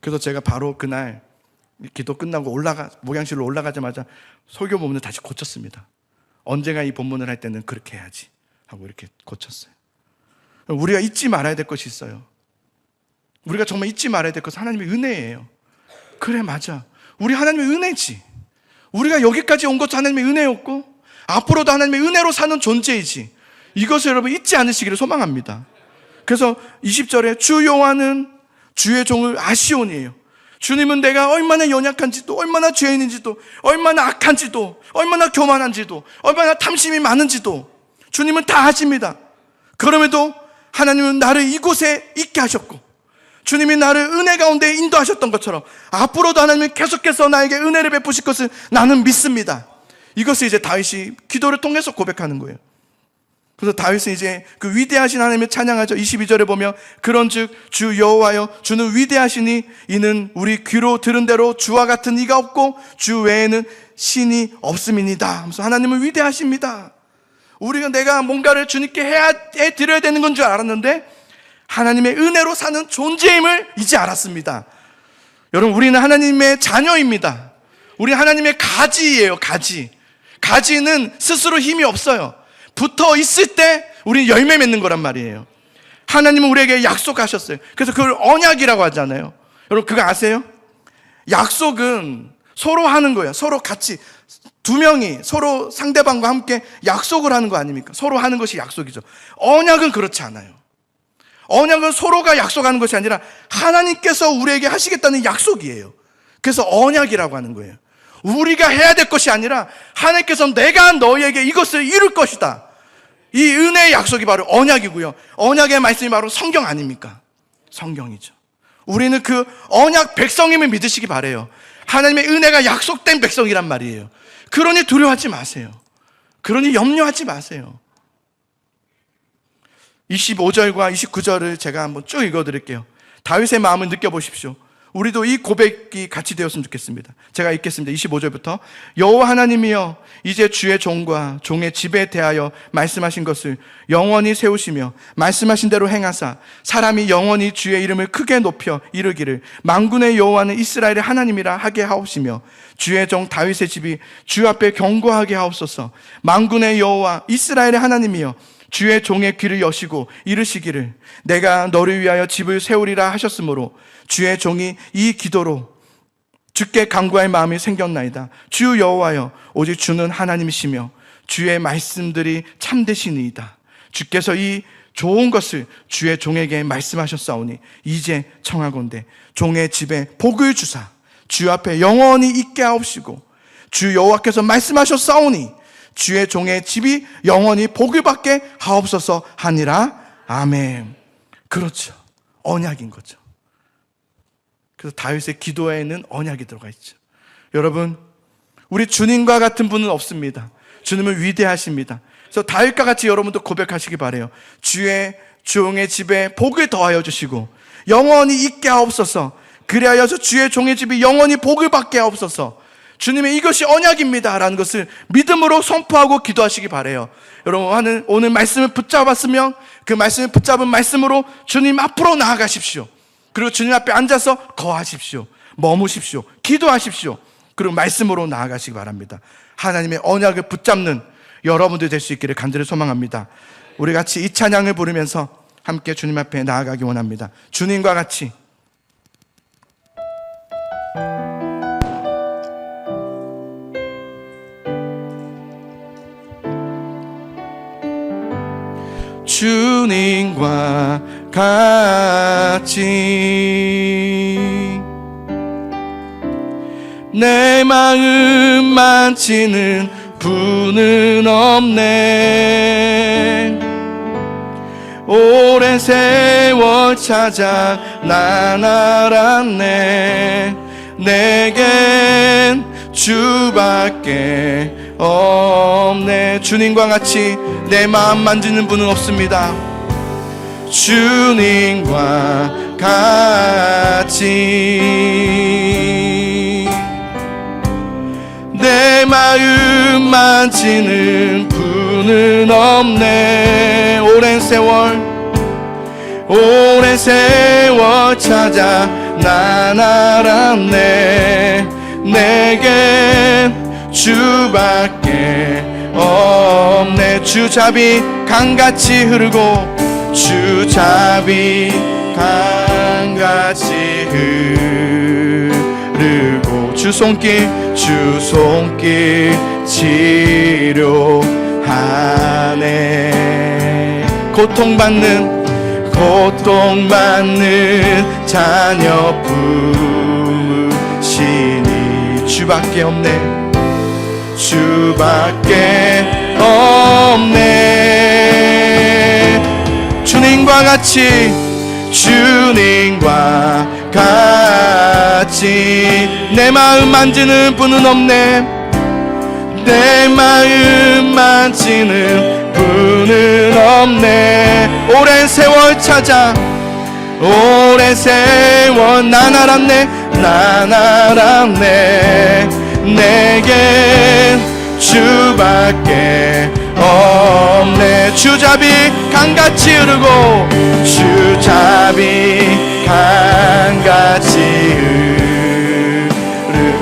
그래서 제가 바로 그날 기도 끝나고 목양실로 올라가자마자 설교 본문을 다시 고쳤습니다. 언젠가 이 본문을 할 때는 그렇게 해야지 하고 이렇게 고쳤어요. 우리가 잊지 말아야 될 것이 있어요. 우리가 정말 잊지 말아야 될 것은 하나님의 은혜예요. 그래, 맞아. 우리 하나님의 은혜지. 우리가 여기까지 온 것도 하나님의 은혜였고 앞으로도 하나님의 은혜로 사는 존재이지. 이것을 여러분 잊지 않으시기를 소망합니다. 그래서 20절에 주 여호와는 주의 종을 아시오니에요. 주님은 내가 얼마나 연약한지도, 얼마나 죄인인지도, 얼마나 악한지도, 얼마나 교만한지도, 얼마나 탐심이 많은지도 주님은 다 아십니다. 그럼에도 하나님은 나를 이곳에 있게 하셨고 주님이 나를 은혜 가운데 인도하셨던 것처럼 앞으로도 하나님은 계속해서 나에게 은혜를 베푸실 것을 나는 믿습니다. 이것을 이제 다윗이 기도를 통해서 고백하는 거예요. 그래서 다윗은 이제 그 위대하신 하나님을 찬양하죠. 22절에 보면 그런즉 주 여호와여 주는 위대하시니 이는 우리 귀로 들은 대로 주와 같은 이가 없고 주 외에는 신이 없음이니이다 하면서 하나님은 위대하십니다. 우리가 내가 뭔가를 주님께 해드려야 되는 건 줄 알았는데 하나님의 은혜로 사는 존재임을 이제 알았습니다. 여러분, 우리는 하나님의 자녀입니다. 우리 하나님의 가지예요. 가지는 스스로 힘이 없어요. 붙어 있을 때 우리는 열매 맺는 거란 말이에요. 하나님은 우리에게 약속하셨어요. 그래서 그걸 언약이라고 하잖아요. 여러분, 그거 아세요? 약속은 서로 하는 거예요. 서로 같이 두 명이 서로 상대방과 함께 약속을 하는 거 아닙니까? 서로 하는 것이 약속이죠. 언약은 그렇지 않아요. 언약은 서로가 약속하는 것이 아니라 하나님께서 우리에게 하시겠다는 약속이에요. 그래서 언약이라고 하는 거예요. 우리가 해야 될 것이 아니라 하나님께서 내가 너희에게 이것을 이룰 것이다. 이 은혜의 약속이 바로 언약이고요. 언약의 말씀이 바로 성경 아닙니까? 성경이죠. 우리는 그 언약 백성임을 믿으시기 바라요. 하나님의 은혜가 약속된 백성이란 말이에요. 그러니 두려워하지 마세요. 그러니 염려하지 마세요. 25절과 29절을 제가 한번 쭉 읽어드릴게요. 다윗의 마음을 느껴보십시오. 우리도 이 고백이 같이 되었으면 좋겠습니다. 제가 읽겠습니다. 25절부터 여호와 하나님이여 이제 주의 종과 종의 집에 대하여 말씀하신 것을 영원히 세우시며 말씀하신 대로 행하사 사람이 영원히 주의 이름을 크게 높여 이르기를 만군의 여호와는 이스라엘의 하나님이라 하게 하옵시며 주의 종 다윗의 집이 주 앞에 견고하게 하옵소서. 만군의 여호와 이스라엘의 하나님이여 주의 종의 귀를 여시고 이르시기를 내가 너를 위하여 집을 세우리라 하셨으므로 주의 종이 이 기도로 주께 간구할 마음이 생겼나이다. 주 여호와여 오직 주는 하나님이시며 주의 말씀들이 참되시니이다. 주께서 이 좋은 것을 주의 종에게 말씀하셨사오니 이제 청하건대 종의 집에 복을 주사 주 앞에 영원히 있게 하옵시고 주 여호와께서 말씀하셨사오니 주의 종의 집이 영원히 복을 받게 하옵소서 하니라. 아멘. 그렇죠. 언약인 거죠. 그래서 다윗의 기도에는 언약이 들어가 있죠. 여러분, 우리 주님과 같은 분은 없습니다. 주님은 위대하십니다. 그래서 다윗과 같이 여러분도 고백하시기 바라요. 주의 종의 집에 복을 더하여 주시고 영원히 있게 하옵소서. 그리하여서 주의 종의 집이 영원히 복을 받게 하옵소서. 주님의 이것이 언약입니다 라는 것을 믿음으로 선포하고 기도하시기 바라요. 여러분, 오늘 말씀을 붙잡았으면 그 말씀을 붙잡은 말씀으로 주님 앞으로 나아가십시오. 그리고 주님 앞에 앉아서 거하십시오. 머무십시오. 기도하십시오. 그리고 말씀으로 나아가시기 바랍니다. 하나님의 언약을 붙잡는 여러분들 될 수 있기를 간절히 소망합니다. 우리 같이 이 찬양을 부르면서 함께 주님 앞에 나아가기 원합니다. 주님과 같이 주님과 같이 내 마음 만지는 분은 없네. 오랜 세월 찾아 난 알았네. 내겐 주밖에 없네. 주님과 같이 내 마음 만지는 분은 없습니다. 주님과 같이 내 마음 만지는 분은 없네. 오랜 세월 찾아 난 알았네. 내겐 주밖에 없네. 주잡이 강같이 흐르고 주잡이 강같이 강같이 흐르고 주 손길 치료하네. 고통받는 자녀 품으시니 주밖에 없네. 주님과 같이 내 마음 만지는 분은 없네. 내 마음 만지는 분은 없네. 오랜 세월 찾아 오랜 세월 난 알았네. 내겐 주밖에 없네. 주잡이 강같이 흐르고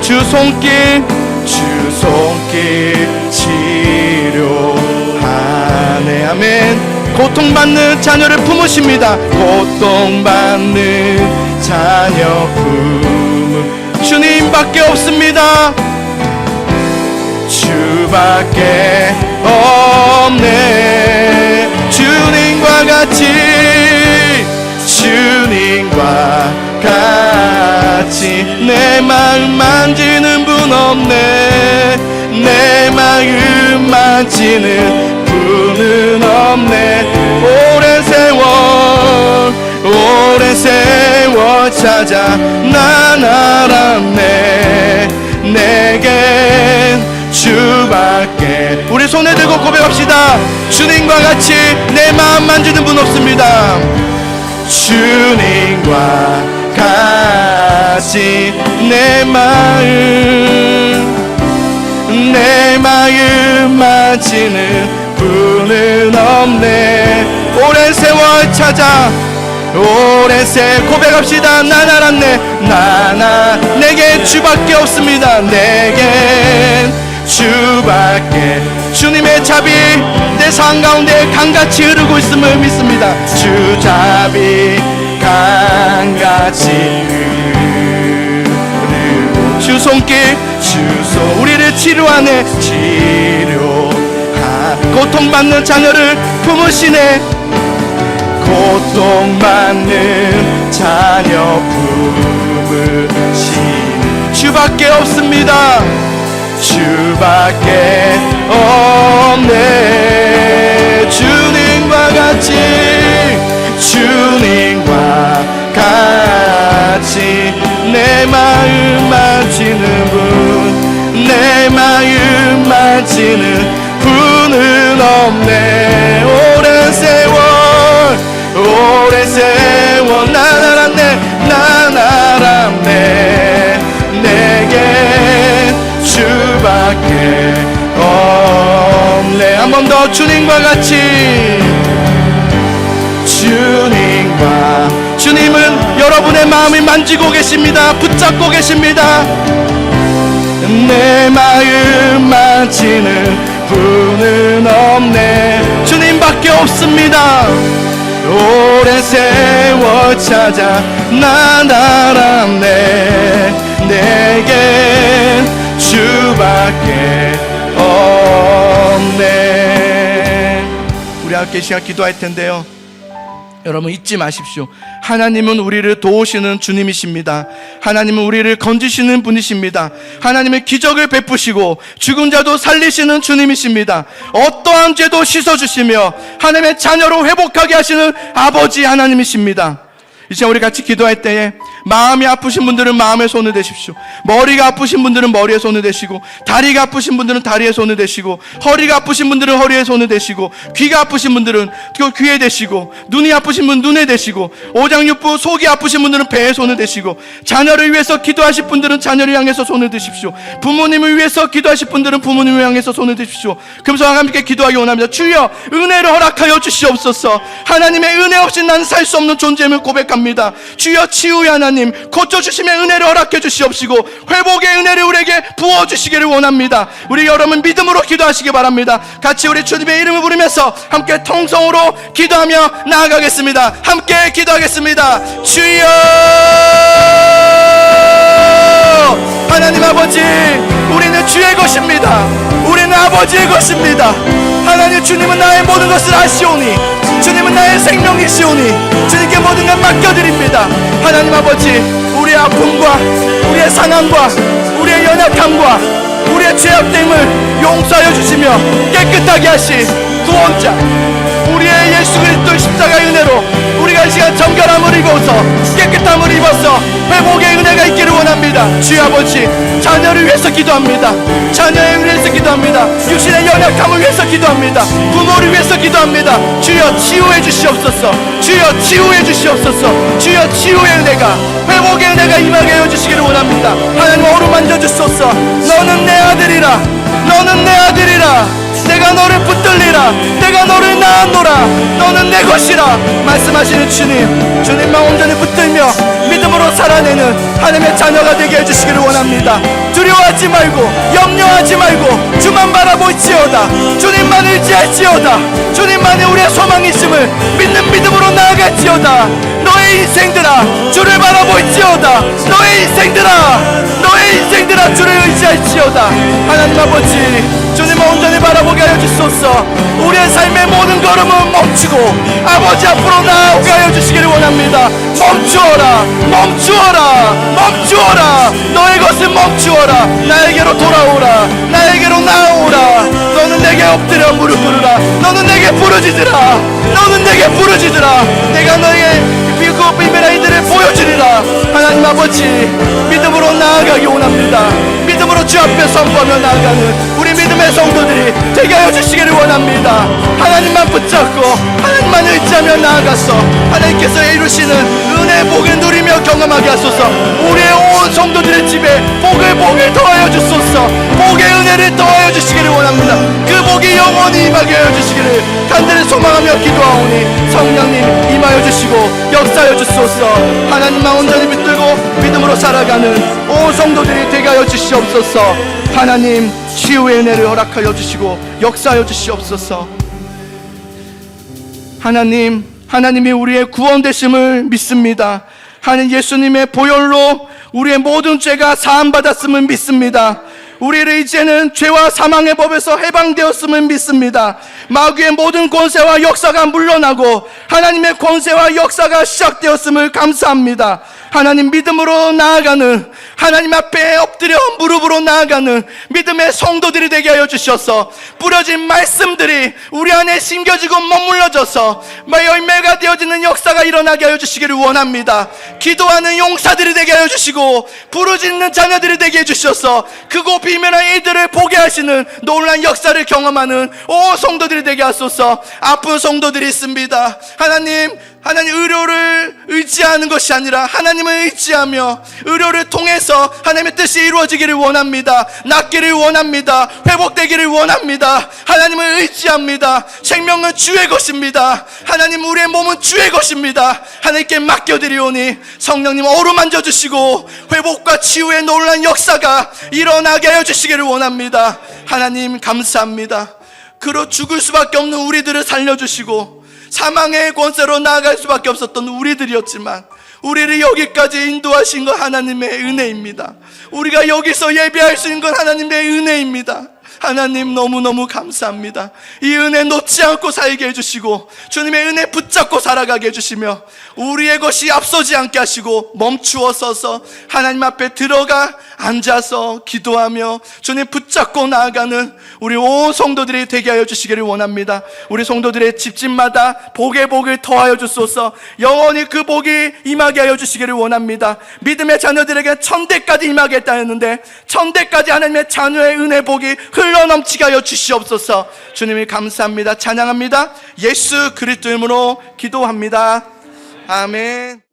주 손길 치료하네. 아멘. 고통받는 자녀를 품으십니다. 고통받는 자녀 품은 주님밖에 없습니다. 주밖에 없네. 주님과 같이 내 마음 만지는 분 없네. 내 마음 만지는 분은 없네. 오랜 세월 찾아 난 알았네. 내겐 주밖에. 우리 손에 들고 고백합시다. 주님과 같이 내 마음 만지는 분 없습니다. 주님과 같이 내 마음 만지는 분은 없네. 오랜 세월 찾아 고백합시다. 난 알았네. 내게 주밖에 없습니다. 내겐 주밖에. 주님의 잡이 내 삶 가운데 강같이 흐르고 있음을 믿습니다. 주잡이 강같이 흐르고 주 손길 우리를 치료하네. 고통받는 자녀를 품으시네. 고통받는 자녀 품으시네. 주밖에 없습니다. 주밖에 없네. 주님과 같이 내 마음 만지는 분, 내 마음 만지는 분은 없네. 오랜 세월 난 알았네. 내게 주밖에 없네. 한 번 더. 주님과 같이. 주님은 여러분의 마음을 만지고 계십니다. 붙잡고 계십니다. 내 마음 만지는 분은 없네. 주님밖에 없습니다. 오랜 세월 찾아 난 알았네. 내겐 주밖에 없네. 우리 함께 이 시간 기도할 텐데요, 여러분 잊지 마십시오. 하나님은 우리를 도우시는 주님이십니다. 하나님은 우리를 건지시는 분이십니다. 하나님은 기적을 베푸시고 죽은 자도 살리시는 주님이십니다. 어떠한 죄도 씻어주시며 하나님의 자녀로 회복하게 하시는 아버지 하나님이십니다. 이제 우리 같이 기도할 때에 마음이 아프신 분들은 마음에 손을 대십시오. 머리가 아프신 분들은 머리에 손을 대시고, 다리가 아프신 분들은 다리에 손을 대시고, 허리가 아프신 분들은 허리에 손을 대시고, 귀가 아프신 분들은 귀에 대시고, 눈이 아프신 분은 눈에 대시고, 오장육부 속이 아프신 분들은 배에 손을 대시고, 자녀를 위해서 기도하실 분들은 자녀를 향해서 손을 드십시오. 부모님을 위해서 기도하실 분들은 부모님을 향해서 손을 드십시오. 금성과 함께 기도하기 원합니다. 주여 은혜를 허락하여 주시옵소서. 하나님의 은혜 없이 난 살 수 없는 존재임을 고백합니다. 원합니다. 주여 치유의 하나님, 고쳐주심의 은혜를 허락해 주시옵시고 회복의 은혜를 우리에게 부어주시기를 원합니다. 우리 여러분 믿음으로 기도하시기 바랍니다. 같이 우리 주님의 이름을 부르면서 함께 통성으로 기도하며 나아가겠습니다. 함께 기도하겠습니다. 주여 하나님 아버지, 우리는 주의 것입니다. 우리는 아버지의 것입니다. 하나님, 주님은 나의 모든 것을 아시오니, 주님은 나의 생명이시오니 주님께 모든 걸 맡겨드립니다. 하나님 아버지, 우리의 아픔과 우리의 상함과 우리의 연약함과 우리의 죄악됨을 용서하여 주시며 깨끗하게 하신 구원자, 우리의 예수 그리스도의 십자가의 은혜로 우리가 이 시간 정결함을 입어서 깨끗함을 입어서 회복의 은혜가 있기를 원합니다. 주여 아버지, 자녀를 위해서 기도합니다. 자녀를 위해서 기도합니다. 육신의 연약함을 위해서 기도합니다. 부모를 위해서 기도합니다. 주여 치유해 주시옵소서. 주여 치유해 주시옵소서. 주여 치유의 은혜가, 회복의 은혜가 임하게 하여 주시기를 원합니다. 하나님, 어루만져 주소서. 너는 내 아들이라, 너는 내 아들이라. 내가 너를 붙들리라. 내가 너를 낳았노라. 너는 내 것이라 말씀하시는 주님, 주님만 온전히 붙들며 믿음으로 살아내는 하나님의 자녀가 되게 해주시기를 원합니다. 두려워하지 말고 염려하지 말고 주만 바라볼지어다. 주님만 의지할지어다. 주님만이 우리의 소망이심을 믿는 믿음으로 나아갈지어다. 너의 인생들아, 주를 바라볼지어다. 너의 인생들아, 너의 인생들아, 주를 의지할지어다. 하나님 아버지, 주님을 온전히 바라보게 하여 주소서. 우리의 삶의 모든 걸음은 멈추고 아버지 앞으로 나아오게 하여 주시기를 원합니다. 멈추어라, 멈추어라, 멈추어라. 너의 것은 멈추어라. 나에게로 돌아오라. 나에게로 나아오라. 너는 내게 엎드려 무릎 꿇으라. 너는 내게 부르짖으라. 너는 내게 부르짖으라. 내가 너의 비고 비밀한 이들을 보여주리라. 하나님 아버지, 믿음으로 나아가기 원합니다. 믿음으로 주 앞에 선포하며 나아가는 우리 믿음의 성도들이 되게 하여 주시기를 원합니다. 하나님만 붙잡고 하나님만 의지하며 나아가서 하나님께서 이루시는 은혜의 복을 누리며 경험하게 하소서. 우리의 온 성도들의 집에 복을 더하여 주소서. 복의 은혜를 더하여 주시기를 원합니다. 그 복이 영원히 임하게 하여 주시기를 간절히 소망하며 기도하오니 성령님 임하여 주시고 역사하여 주소서. 하나님만 온전히 붙들고 믿음으로 살아가는 온 성도들이 되게 하여 주시옵소서. 하나님, 치유의 은혜를 허락하여 주시고 역사하여 주시옵소서. 하나님, 하나님이 우리의 구원 되심을 믿습니다. 하나님, 예수님의 보혈로 우리의 모든 죄가 사함받았음을 믿습니다. 우리를 이제는 죄와 사망의 법에서 해방되었음을 믿습니다. 마귀의 모든 권세와 역사가 물러나고 하나님의 권세와 역사가 시작되었음을 감사합니다. 하나님, 믿음으로 나아가는, 하나님 앞에 엎드려 무릎으로 나아가는 믿음의 성도들이 되게 하여 주셔서 뿌려진 말씀들이 우리 안에 심겨지고 머물러져서 열매가 되어지는 역사가 일어나게 하여 주시기를 원합니다. 기도하는 용사들이 되게 하여 주시고 부르짖는 자녀들이 되게 해주셔서 크고 비밀한 이들을 보게 하시는 놀라운 역사를 경험하는 온 성도들이 되게 하소서. 아픈 성도들이 있습니다. 하나님, 의료를 의지하는 것이 아니라 하나님을 의지하며 의료를 통해서 하나님의 뜻이 이루어지기를 원합니다. 낫기를 원합니다. 회복되기를 원합니다. 하나님을 의지합니다. 생명은 주의 것입니다. 하나님, 우리의 몸은 주의 것입니다. 하나님께 맡겨드리오니 성령님 어루만져 주시고 회복과 치유의 놀라운 역사가 일어나게 하여 주시기를 원합니다. 하나님, 감사합니다. 그로 죽을 수밖에 없는 우리들을 살려주시고 사망의 권세로 나아갈 수밖에 없었던 우리들이었지만 우리를 여기까지 인도하신 건 하나님의 은혜입니다. 우리가 여기서 예배할 수 있는 건 하나님의 은혜입니다. 하나님, 너무너무 감사합니다. 이 은혜 놓지 않고 살게 해주시고 주님의 은혜 붙잡고 살아가게 해주시며 우리의 것이 앞서지 않게 하시고 멈추어 서서 하나님 앞에 들어가 앉아서 기도하며 주님 붙잡고 나아가는 우리 온 성도들이 되게 하여 주시기를 원합니다. 우리 성도들의 집집마다 복의 복을 더하여 주소서. 영원히 그 복이 임하게 하여 주시기를 원합니다. 믿음의 자녀들에게 천대까지 임하겠다 했는데 천대까지 하나님의 자녀의 은혜 복이 흘러넘치게 하여 주시옵소서. 주님이 감사합니다. 찬양합니다. 예수 그리스도 이름으로 기도합니다. 아멘.